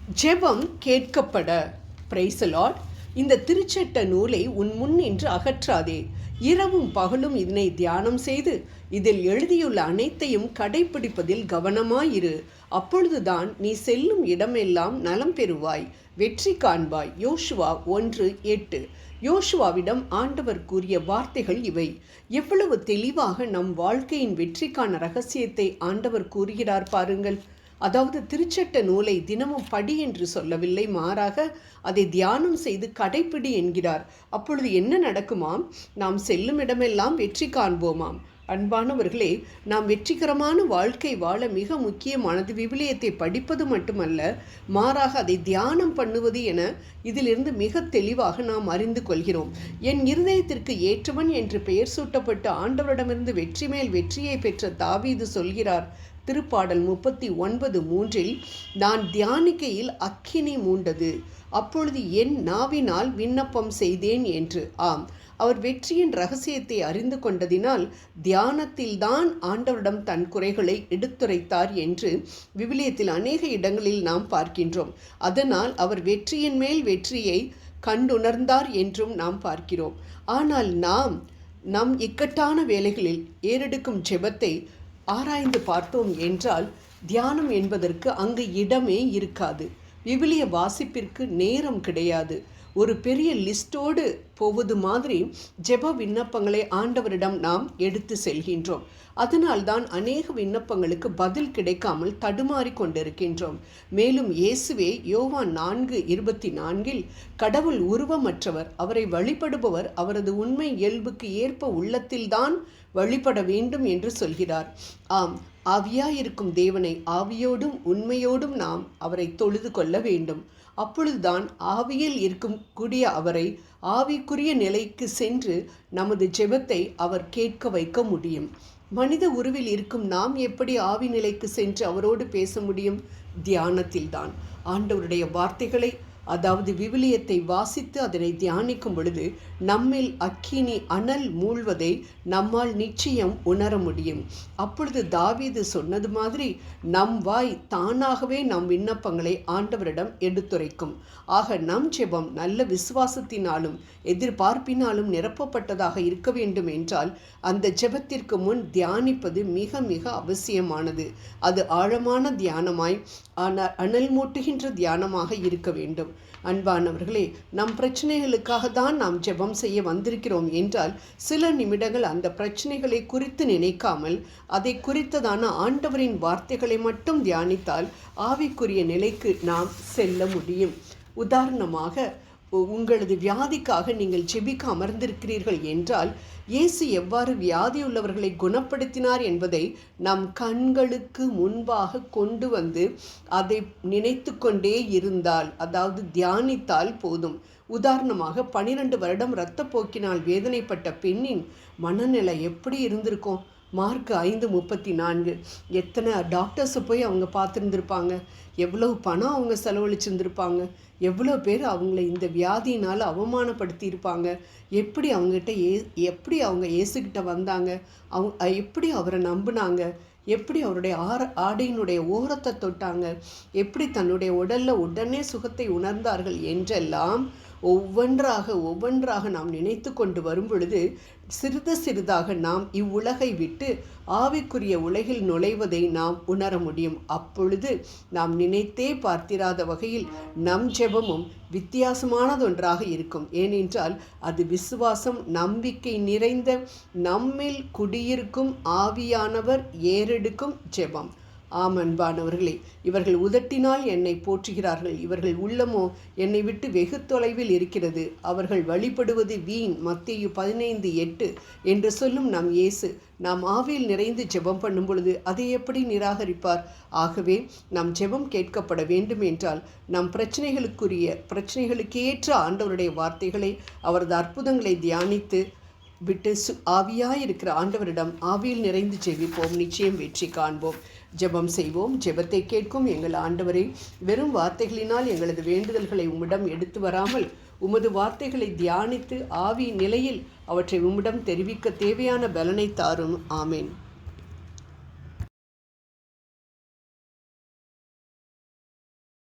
ஜெபம் கேட்கப்பட. Praise the Lord. இந்த திருச்சட்ட நூலை உன் முன் நின்று அகற்றாதே. இரவும் பகலும் இதனை தியானம் செய்து இதில் எழுதியுள்ள அனைத்தையும் கடைப்பிடிப்பதில் கவனமாயிரு. அப்பொழுதுதான் நீ செல்லும் இடமெல்லாம் நலம் பெறுவாய், வெற்றி காண்பாய். யோசுவா 1:8. யோசுவாவிடம் ஆண்டவர் கூறிய வார்த்தைகள் இவை. எவ்வளவு தெளிவாக நம் வாழ்க்கையின் வெற்றிக்கான ரகசியத்தை ஆண்டவர் கூறுகிறார் பாருங்கள். அதாவது திருச்சட்ட நூலை தினமும் படி என்று சொல்லவில்லை, மாறாக அதை தியானம் செய்து கடைப்பிடி என்கிறார். அப்பொழுது என்ன நடக்குமாம்? நாம் செல்லும் இடமெல்லாம் வெற்றி காண்போமாம். அன்பானவர்களே, நாம் வெற்றிகரமான வாழ்க்கை வாழ மிக முக்கியமானது விவிலியத்தை படிப்பது மட்டுமல்ல, மாறாக அதை தியானம் பண்ணுவது என இதிலிருந்து மிக தெளிவாக நாம் அறிந்து கொள்கிறோம். என் இருதயத்திற்கு ஏற்றவன் என்று பெயர் சூட்டப்பட்டு ஆண்டவரிடமிருந்து வெற்றி மேல் வெற்றியை பெற்ற தாவீது சொல்கிறார் திருப்பாடல் 39:3, நான் தியானிக்கையில் அக்கினி மூண்டது, அப்பொழுது என் நாவினால் விண்ணப்பம் செய்தேன் என்று. ஆம், அவர் வெற்றியின் ரகசியத்தை அறிந்து கொண்டதினால் தியானத்தில்தான் ஆண்டவரிடம் தன் குறைகளை எடுத்துரைத்தார் என்று விவிலியத்தில் அநேக இடங்களில் நாம் பார்க்கின்றோம். அதனால் அவர் வெற்றியின் மேல் வெற்றியை கண்டுணர்ந்தார் என்றும் நாம் பார்க்கிறோம். ஆனால் நம் இக்கட்டான வேலைகளில் ஏறெடுக்கும் ஜெபத்தை ஆராய்ந்து பார்த்தோம் என்றால் தியானம் என்பதற்கு அங்கு இடமே இருக்காது. விவிலிய வாசிப்பிற்கு நேரம் கிடையாது. ஒரு பெரிய லிஸ்டோடு போவது மாதிரி ஜெப விண்ணப்பங்களை ஆண்டவரிடம் நாம் எடுத்து செல்கின்றோம். அதனால்தான் அநேக விண்ணப்பங்களுக்கு பதில் கிடைக்காமல் தடுமாறி கொண்டிருக்கின்றோம். மேலும் இயேசுவே யோவான் 4:24 கடவுள் உருவமற்றவர், அவரை வழிபடுபவர் அவரது உண்மை இயல்புக்கு ஏற்ப உள்ளத்தில்தான் வழிபட வேண்டும் என்று சொல்கிறார். ஆம், ஆவியாயிருக்கும் தேவனை ஆவியோடும் உண்மையோடும் நாம் அவரை தொழுது கொள்ள வேண்டும். அப்பொழுதுதான் ஆவியில் இருக்கும் கூடிய அவரை ஆவிக்குரிய நிலைக்கு சென்று நமது ஜெபத்தை அவர் கேட்க வைக்க முடியும். மனித உருவில் இருக்கும் நாம் எப்படி ஆவி நிலைக்கு சென்று அவரோடு பேச முடியும்? தியானத்தில்தான். ஆண்டவருடைய வார்த்தைகளை, அதாவது விவிலியத்தை வாசித்து அதனை தியானிக்கும் பொழுது நம்மில் அக்கினி அனல் மூழ்வதை நம்மால் நிச்சயம் உணர முடியும். அப்பொழுது தாவீது சொன்னது மாதிரி நம் வாய் தானாகவே நம் விண்ணப்பங்களை ஆண்டவரிடம் எடுத்துரைக்கும். ஆக நம் ஜெபம் நல்ல விசுவாசத்தினாலும் எதிர்பார்ப்பினாலும் நிரப்பப்பட்டதாக இருக்க வேண்டும் என்றால் அந்த ஜெபத்திற்கு முன் தியானிப்பது மிக மிக அவசியமானது. அது ஆழமான தியானமாய் அனல் மூட்டுகின்ற தியானமாக இருக்க வேண்டும். அன்பானவர்களே, நம் பிரச்சனைகளுக்காக தான் நாம் ஜெபம் செய்ய வந்திருக்கிறோம் என்றால் சில நிமிடங்கள் அந்த பிரச்சனைகளை குறித்து நினைக்காமல் அதை குறித்ததான ஆண்டவரின் வார்த்தைகளை மட்டும் தியானித்தால் ஆவிக்குரிய நிலைக்கு நாம் செல்ல முடியும். உதாரணமாக, உங்களது வியாதிக்காக நீங்கள் ஜெபிக்க அமர்ந்திருக்கிறீர்கள் என்றால் இயேசு எவ்வாறு வியாதியுள்ளவர்களை குணப்படுத்தினார் என்பதை நம் கண்களுக்கு முன்பாக கொண்டு வந்து அதை நினைத்து கொண்டே இருந்தால், அதாவது தியானித்தால் போதும். உதாரணமாக 12 வருடம் இரத்தப்போக்கினால் வேதனைப்பட்ட பெண்ணின் மனநிலை எப்படி இருந்திருக்கும்? மார்க் 5:34. எத்தனை டாக்டர்ஸை போய் அவங்க பார்த்துருந்துருப்பாங்க, எவ்வளோ பணம் அவங்க செலவழிச்சிருந்துருப்பாங்க, எவ்வளோ பேர் அவங்கள இந்த வியாதியினால் அவமானப்படுத்தியிருப்பாங்க, எப்படி அவங்க இயேசுக்கிட்ட வந்தாங்க, எப்படி அவரை நம்பினாங்க, எப்படி அவருடைய ஆடையினுடைய ஓரத்தை தொட்டாங்க, எப்படி தன்னுடைய உடலில் உடனே சுகத்தை உணர்ந்தார்கள் என்றெல்லாம் ஒவ்வொன்றாக நாம் நினைத்து கொண்டு வரும் பொழுது சிறிதாக நாம் இவ்வுலகை விட்டு ஆவிக்குரிய உலகில் நுழைவதை நாம் உணர முடியும். அப்பொழுது நாம் நினைத்தே பார்த்திராத வகையில் நம் ஜெபமும் வித்தியாசமானதொன்றாக இருக்கும். ஏனென்றால் அது விசுவாசம், நம்பிக்கை நிறைந்த நம்மில் குடியிருக்கும் ஆவியானவர் ஏறெடுக்கும் ஜெபம். ஆம் அன்பானவர்களே, இவர்கள் உதட்டினால் என்னை போற்றுகிறார்கள், இவர்கள் உள்ளமோ என்னை விட்டு வெகு தொலைவில் இருக்கிறது, அவர்கள் வழிபடுவது வீண். மத்தேயு 15:8 என்று சொல்லும் நம் இயேசு நாம் ஆவியில் நிறைந்து ஜெபம் பண்ணும் பொழுது அதை எப்படி நிராகரிப்பார்? ஆகவே நம் ஜெபம் கேட்கப்பட வேண்டும் என்றால் நம் பிரச்சனைகளுக்கு ஏற்ற ஆண்டவருடைய வார்த்தைகளை, அவரது அற்புதங்களை தியானித்து விட்டு ஆவியாயிருக்கிற ஆண்டவரிடம் ஆவியில் நிறைந்து ஜெபிப்போம். நிச்சயம் வெற்றி காண்போம். ஜெபம் செய்வோம். ஜெபத்தை கேட்கும் எங்கள் ஆண்டவரே, வெறும் வார்த்தைகளினால் எங்களது வேண்டுதல்களை உம்மிடம் எடுத்து வராமல் உமது வார்த்தைகளை தியானித்து ஆவி நிலையில் அவற்றை உம்மிடம் தெரிவிக்க தேவையான பலனை தாரும். ஆமேன்.